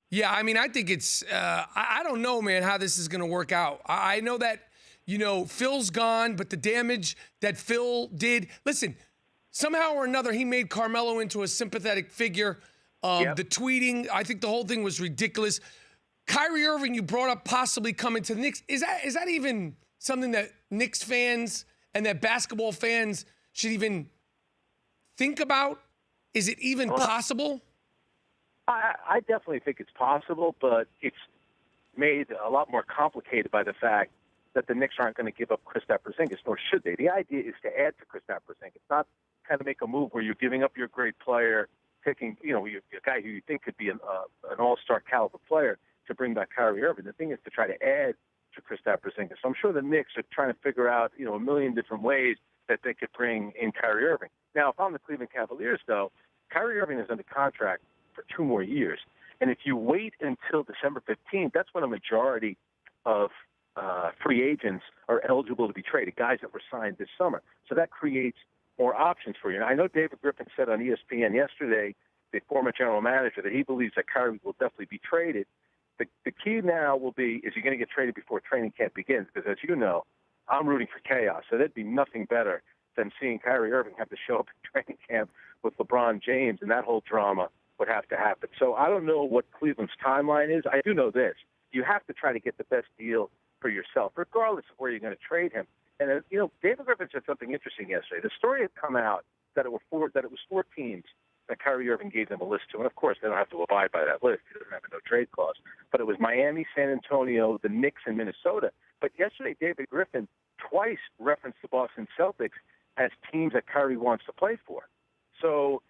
Yeah, I mean, I think it's, I don't know, man, how this is going to work out. I know that, Phil's gone, but the damage that Phil did, listen, somehow or another, he made Carmelo into a sympathetic figure. Yep. The tweeting, I think the whole thing was ridiculous. Kyrie Irving, you brought up possibly coming to the Knicks. Is that even something that Knicks fans and that basketball fans should even think about? Is it even possible? I definitely think it's possible, but it's made a lot more complicated by the fact that the Knicks aren't going to give up Kristaps Porzingis, nor should they. The idea is to add to Kristaps Porzingis, not kind of make a move where you're giving up your great player, picking, a guy who you think could be an all-star caliber player to bring back Kyrie Irving. The thing is to try to add to Kristaps Porzingis. So I'm sure the Knicks are trying to figure out, a million different ways that they could bring in Kyrie Irving. Now, if I'm the Cleveland Cavaliers, though, Kyrie Irving is under contract for 2 more years. And if you wait until December 15th, that's when a majority of free agents are eligible to be traded, guys that were signed this summer. So that creates more options for you. And I know David Griffin said on ESPN yesterday, the former general manager, that he believes that Kyrie will definitely be traded. The key now will be, is he going to get traded before training camp begins? Because as you know, I'm rooting for chaos. So there'd be nothing better than seeing Kyrie Irving have to show up at training camp with LeBron James, and that whole drama would have to happen. So I don't know what Cleveland's timeline is. I do know this. You have to try to get the best deal for yourself, regardless of where you're going to trade him. And, David Griffin said something interesting yesterday. The story had come out that it was 4 teams that Kyrie Irving gave them a list to. And, of course, they don't have to abide by that list. He doesn't have a no-trade clause. But it was Miami, San Antonio, the Knicks, and Minnesota. But yesterday, David Griffin twice referenced the Boston Celtics as teams that Kyrie wants to play for. So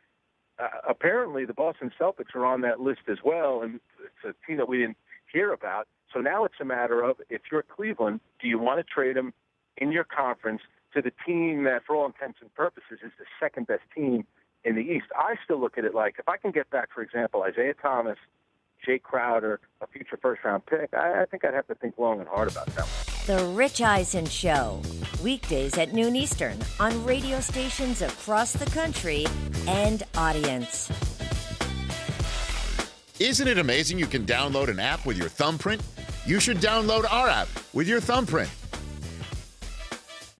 apparently the Boston Celtics are on that list as well, and it's a team that we didn't hear about. So now it's a matter of, if you're Cleveland, do you want to trade him in your conference to the team that, for all intents and purposes, is the second-best team in the East? I still look at it like, if I can get back, for example, Isaiah Thomas, Jay Crowder, a future first-round pick, I think I'd have to think long and hard about that one. The Rich Eisen Show, weekdays at noon Eastern on radio stations across the country and audience. Isn't it amazing you can download an app with your thumbprint? You should download our app with your thumbprint.